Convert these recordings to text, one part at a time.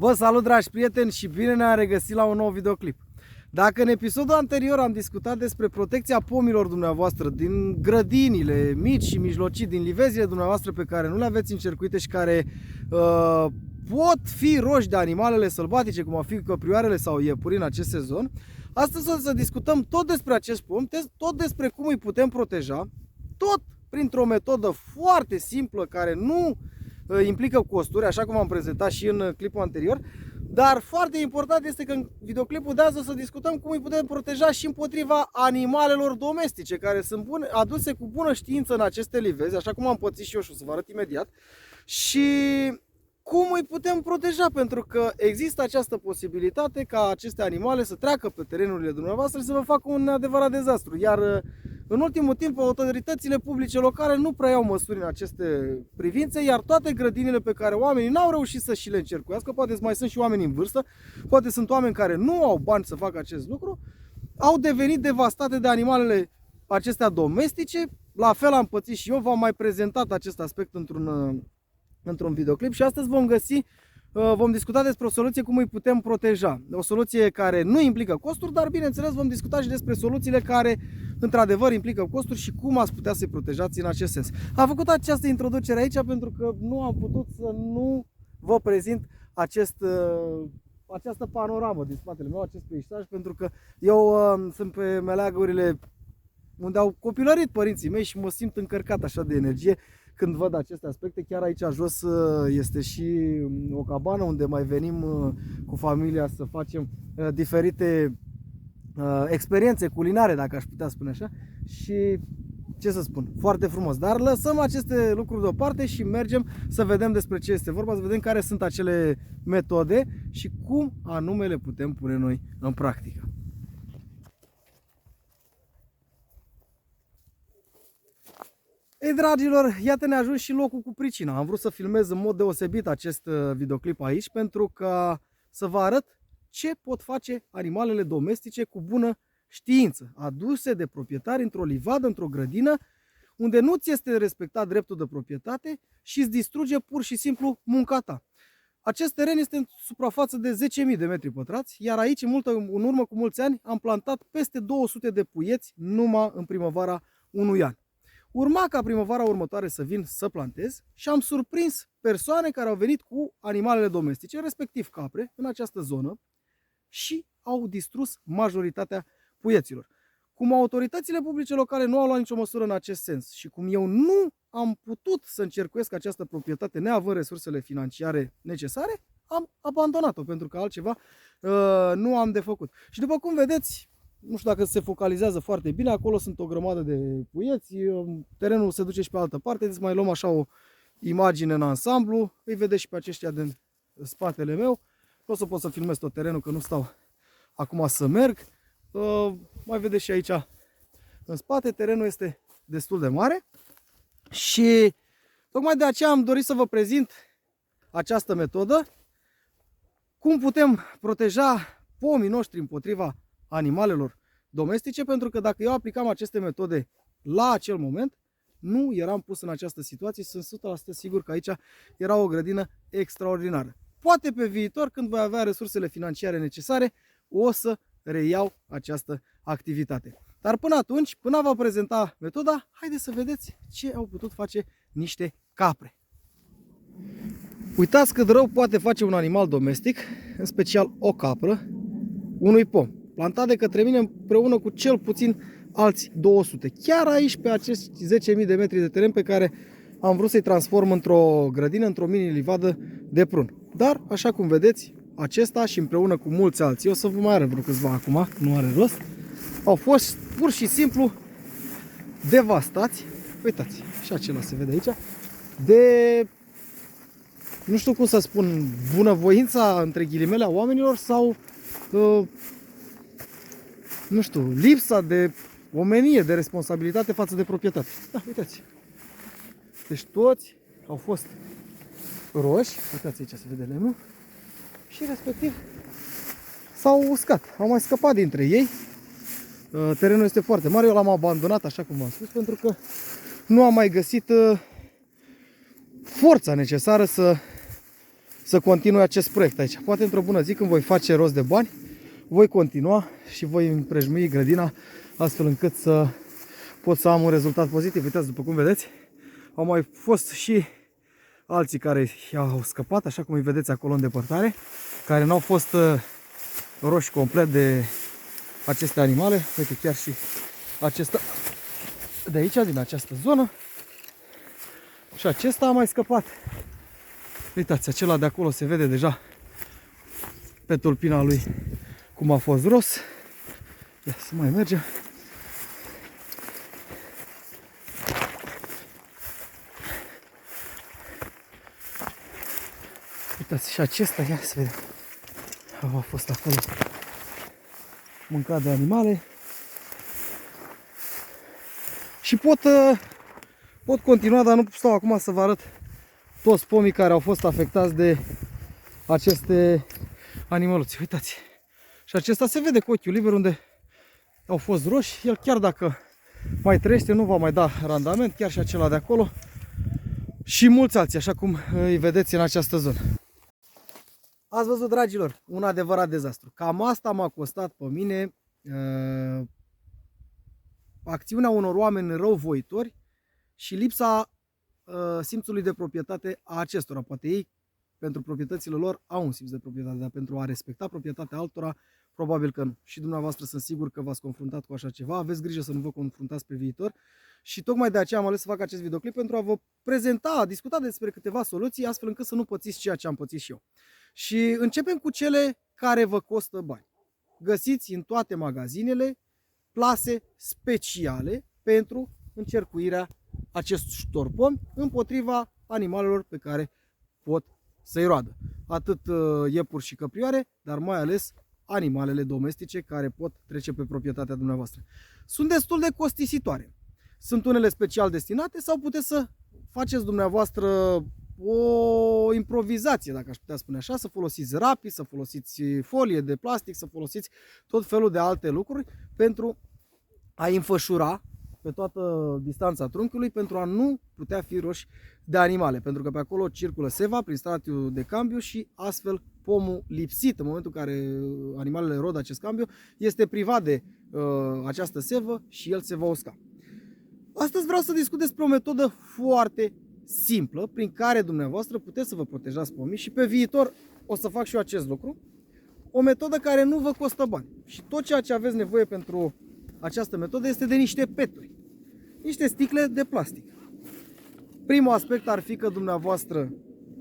Vă salut, dragi prieteni, și bine ne-am regăsit la un nou videoclip. Dacă în episodul anterior am discutat despre protecția pomilor dumneavoastră din grădinile mici și mijlocii, din livezile dumneavoastră pe care nu le aveți încercuite și care pot fi roși de animalele sălbatice, cum ar fi căprioarele sau iepuri în acest sezon, astăzi o să discutăm tot despre acest pom, tot despre cum îi putem proteja, tot printr-o metodă foarte simplă care nu implică costuri, așa cum am prezentat și în clipul anterior. Dar foarte important este că în videoclipul de azi o să discutăm cum îi putem proteja și împotriva animalelor domestice care sunt aduse cu bună știință în aceste livezi, așa cum am pățit și eu și o să vă arăt imediat. Și cum îi putem proteja, pentru că există această posibilitate ca aceste animale să treacă pe terenurile dumneavoastră și să vă facă un adevărat dezastru. Iar în ultimul timp, autoritățile publice locale nu prea iau măsuri în aceste privințe, iar toate grădinile pe care oamenii n-au reușit să și le încercuiască, poate mai sunt și oameni în vârstă, poate sunt oameni care nu au bani să facă acest lucru, au devenit devastate de animalele acestea domestice. La fel am pățit și eu, v-am mai prezentat acest aspect într-un videoclip și astăzi vom discuta despre o soluție cum îi putem proteja. O soluție care nu implică costuri, dar bineînțeles vom discuta și despre soluțiile care într-adevăr implică costuri și cum ați putea să-i protejați în acest sens. Am făcut această introducere aici pentru că nu am putut să nu vă prezint această panoramă din spatele meu, acest peisaj, pentru că eu sunt pe meleagurile unde au copilărit părinții mei și mă simt încărcat așa de energie când văd aceste aspecte. Chiar aici jos este și o cabană unde mai venim cu familia să facem diferite experiențe culinare, dacă aș putea spune așa. Și ce să spun, foarte frumos. Dar lăsăm aceste lucruri deoparte și mergem să vedem despre ce este vorba, să vedem care sunt acele metode și cum anume le putem pune noi în practică. Ei, dragilor, iată ne-a ajuns și locul cu pricina. Am vrut să filmez în mod deosebit acest videoclip aici pentru că să vă arăt ce pot face animalele domestice cu bună știință, aduse de proprietari într-o livadă, într-o grădină, unde nu ți este respectat dreptul de proprietate și îți distruge pur și simplu munca ta. Acest teren este în suprafață de 10.000 de metri pătrați, iar aici, în urmă cu mulți ani, am plantat peste 200 de puieți numai în primăvara unui an. Urma ca primăvara următoare să vin să plantez și am surprins persoane care au venit cu animalele domestice, respectiv capre, în această zonă și au distrus majoritatea puieților. Cum autoritățile publice locale nu au luat nicio măsură în acest sens și cum eu nu am putut să încercuiesc această proprietate neavând resursele financiare necesare, am abandonat-o pentru că altceva nu am de făcut. Și după cum vedeți, nu știu dacă se focalizează foarte bine, acolo sunt o grămadă de puieți, terenul se duce și pe altă parte, deci mai luăm așa o imagine în ansamblu, îi vedeți și pe aceștia din spatele meu. Nu o să pot să filmez tot terenul, că nu stau acum să merg. Mai vedeți și aici în spate, terenul este destul de mare și tocmai de aceea am dorit să vă prezint această metodă, cum putem proteja pomii noștri împotriva animalelor domestice, pentru că dacă eu aplicam aceste metode la acel moment, nu eram pus în această situație și sunt 100% sigur că aici era o grădină extraordinară. Poate pe viitor, când voi avea resursele financiare necesare, o să reiau această activitate. Dar până atunci, până vă prezenta metoda, haideți să vedeți ce au putut face niște capre. Uitați cât rău poate face un animal domestic, în special o capră, unui pom plantat de către mine împreună cu cel puțin alți 200. Chiar aici, pe acești 10.000 de metri de teren pe care am vrut să-i transform într-o grădină, într-o mini-livadă de prun. Dar, așa cum vedeți, acesta și împreună cu mulți alții, o să vă mai arăt vreo câțiva acum, nu are rost, au fost pur și simplu devastați. Uitați, și acela se vede aici, de, nu știu cum să spun, bunăvoința, între ghilimele, a oamenilor sau nu știu, lipsa de omenie, de responsabilitate față de proprietate. Da, uitați. Deci toți au fost roși, uitați aici se vede lemnul, și respectiv s-au uscat, au mai scăpat dintre ei. Terenul este foarte mare, eu l-am abandonat, așa cum am spus, pentru că nu am mai găsit forța necesară să să continui acest proiect aici. Poate într-o bună zi când voi face rost de bani, voi continua și voi împrejmui grădina astfel încât să pot să am un rezultat pozitiv. Uitați, după cum vedeți, au mai fost și alții care i-au scăpat, așa cum îi vedeți acolo în depărtare, care nu au fost roși complet de aceste animale. Uite, chiar și acesta de aici, din această zonă. Și acesta a mai scăpat. Uitați, acela de acolo se vede deja pe tulpina lui cum a fost ros. Ia să mai mergem. Uitați, și acesta, ia să vedem. A fost acolo mâncat de animale. Și pot continua, dar nu stau acum să vă arăt toți pomii care au fost afectați de aceste animăluți. Uitați. Și acesta se vede cu ochiul liber unde au fost roși. El chiar dacă mai trăiește nu va mai da randament, chiar și acela de acolo. Și mulți alții, așa cum îi vedeți în această zonă. Ați văzut, dragilor, un adevărat dezastru. Cam asta m-a costat pe mine acțiunea unor oameni răuvoitori și lipsa simțului de proprietate a acestora. Poate ei, pentru proprietățile lor, au un simț de proprietate, dar pentru a respecta proprietatea altora, probabil că nu. Și dumneavoastră sunt sigur că v-ați confruntat cu așa ceva. Aveți grijă să nu vă confruntați pe viitor. Și tocmai de aceea am ales să fac acest videoclip pentru a vă prezenta, discuta despre câteva soluții, astfel încât să nu pățiți ceea ce am pățit și eu. Și începem cu cele care vă costă bani. Găsiți în toate magazinele plase speciale pentru încercuirea acestor pomi împotriva animalelor pe care pot să-i roadă. Atât iepuri și căprioare, dar mai ales animalele domestice care pot trece pe proprietatea dumneavoastră. Sunt destul de costisitoare. Sunt unele special destinate sau puteți să faceți dumneavoastră o improvizație, dacă aș putea spune așa, să folosiți rapi, să folosiți folie de plastic, să folosiți tot felul de alte lucruri pentru a înfășura pe toată distanța trunchiului, pentru a nu putea fi roși de animale, pentru că pe acolo circulă seva prin stadiul de cambiu și astfel pomul lipsit în momentul în care animalele rod acest cambiu este privat de această sevă și el se va usca. Astăzi vreau să discut despre o metodă foarte simplă prin care dumneavoastră puteți să vă protejați pomii și pe viitor o să fac și eu acest lucru. O metodă care nu vă costă bani și tot ceea ce aveți nevoie pentru această metodă este de niște peturi, niște sticle de plastic. Primul aspect ar fi că dumneavoastră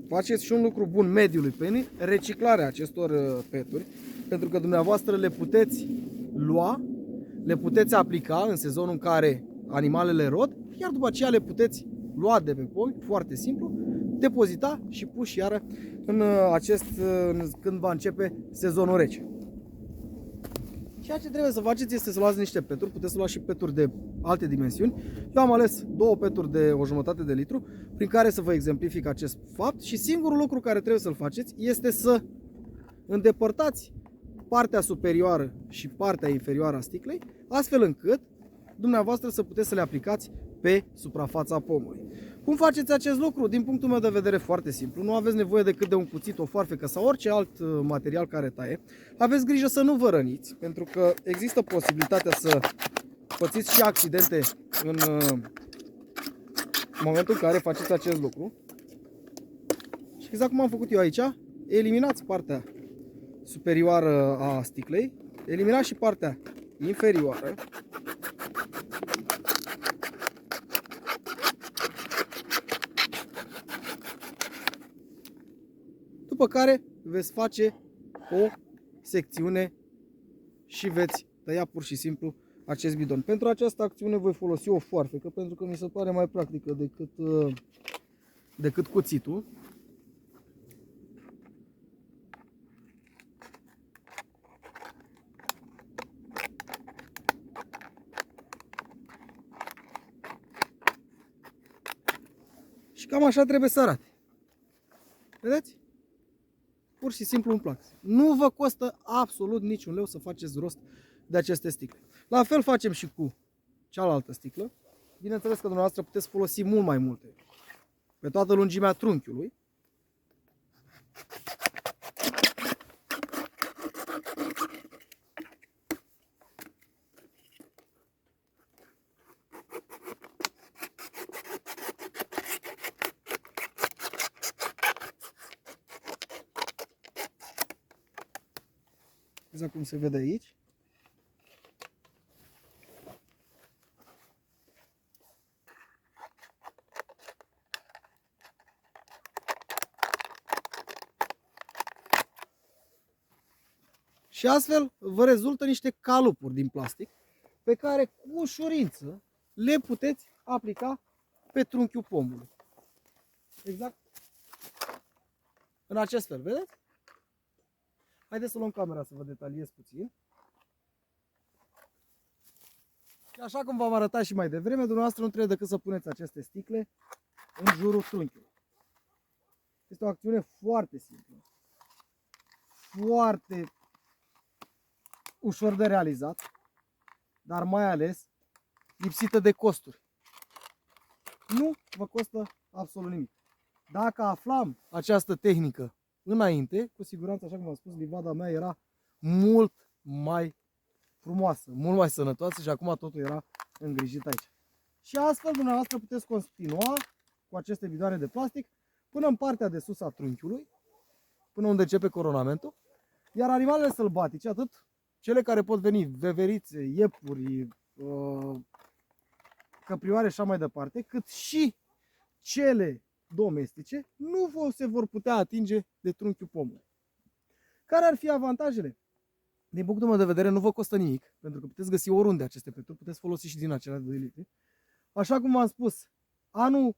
faceți și un lucru bun mediului pe ei, reciclarea acestor peturi, pentru că dumneavoastră le puteți lua, le puteți aplica în sezonul în care animalele rod, iar după aceea le puteți lua de pe pomi, foarte simplu, depozita și puși iară când va începe sezonul rece. Ceea ce trebuie să faceți este să luați niște peturi, puteți să luați și peturi de alte dimensiuni. Eu am ales două peturi de 1,5 de litru, prin care să vă exemplific acest fapt și singurul lucru care trebuie să-l faceți este să îndepărtați partea superioară și partea inferioară a sticlei, astfel încât dumneavoastră să puteți să le aplicați pe suprafața pomului. Cum faceți acest lucru? Din punctul meu de vedere foarte simplu. Nu aveți nevoie decât de un cuțit, o foarfecă sau orice alt material care taie. Aveți grijă să nu vă răniți, pentru că există posibilitatea să pățiți și accidente în momentul în care faceți acest lucru. Și exact cum am făcut eu aici, eliminați partea superioară a sticlei, eliminați și partea inferioară. După care veți face o secțiune și veți tăia pur și simplu acest bidon. Pentru această acțiune voi folosi o foarfecă, pentru că mi se pare mai practică decât cuțitul. Și cam așa trebuie să arate. Vedeți? Pur și simplu un plac. Nu vă costă absolut niciun leu să faceți rost de aceste sticle. La fel facem și cu cealaltă sticlă. Bineînțeles că dumneavoastră puteți folosi mult mai multe. Pe toată lungimea trunchiului. exact cum se vede aici. Și astfel vă rezultă niște calupuri din plastic pe care cu ușurință le puteți aplica pe trunchiul pomului. Exact în acest fel, vedeți? Haideți să luăm camera să vă detaliez puțin. Și așa cum v-am arătat și mai devreme, dumneavoastră nu trebuie decât să puneți aceste sticle în jurul trunchiului. Este o acțiune foarte simplă, foarte ușor de realizat, dar mai ales lipsită de costuri. Nu vă costă absolut nimic. Dacă aflam această tehnică înainte, cu siguranță, așa cum am spus, livada mea era mult mai frumoasă, mult mai sănătoasă și acum totul era îngrijit aici. Și astfel dumneavoastră puteți continua cu aceste bidoane de plastic până în partea de sus a trunchiului, până unde începe coronamentul, iar animalele sălbatice, atât cele care pot veni, veverițe, iepuri, căprioare și așa mai departe, cât și cele domestice, nu se vor putea atinge de trunchiul pomului. Care ar fi avantajele? Din punctul meu de vedere, nu vă costă nimic, pentru că puteți găsi oriunde aceste peturi, puteți folosi și din acelea de 2 litri. Așa cum v-am spus, anul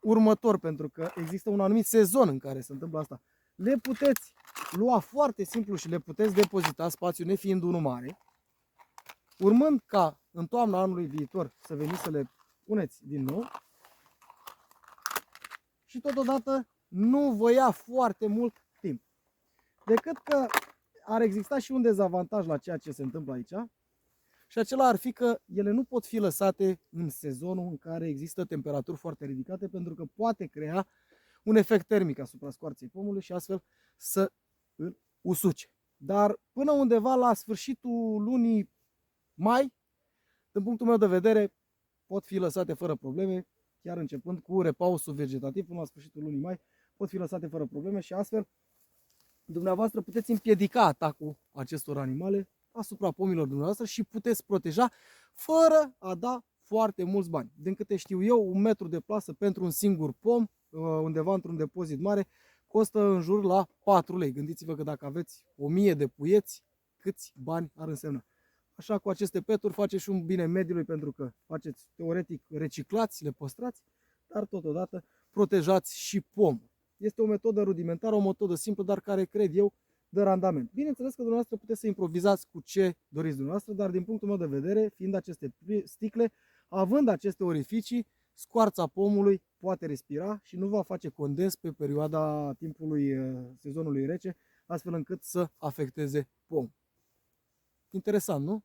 următor, pentru că există un anumit sezon în care se întâmplă asta, le puteți lua foarte simplu și le puteți depozita, spațiul nefiind unul mare, urmând ca în toamna anului viitor să veniți să le puneți din nou și totodată nu vă ia foarte mult timp. Decât că ar exista și un dezavantaj la ceea ce se întâmplă aici și acela ar fi că ele nu pot fi lăsate în sezonul în care există temperaturi foarte ridicate, pentru că poate crea un efect termic asupra scoarței pomului și astfel să îl usuce. Dar până undeva la sfârșitul lunii mai, din punctul meu de vedere, pot fi lăsate fără probleme, chiar începând cu repausul vegetativ până la sfârșitul lunii mai, pot fi lăsate fără probleme și astfel dumneavoastră puteți împiedica atacul acestor animale asupra pomilor dumneavoastră și puteți proteja fără a da foarte mulți bani. Din câte știu eu, 1 metru de plasă pentru un singur pom, undeva într-un depozit mare, costă în jur la 4 lei. Gândiți-vă că dacă aveți 1000 de puieți, câți bani ar însemna. Așa, cu aceste peturi faceți și un bine mediului, pentru că faceți, teoretic, reciclați, le păstrați, dar totodată protejați și pomul. Este o metodă rudimentară, o metodă simplă, dar care, cred eu, dă randament. Bineînțeles că dumneavoastră puteți să improvizați cu ce doriți dumneavoastră, dar din punctul meu de vedere, fiind aceste sticle, având aceste orificii, scoarța pomului poate respira și nu va face condens pe perioada timpului sezonului rece, astfel încât să afecteze pomul. Interesant, nu?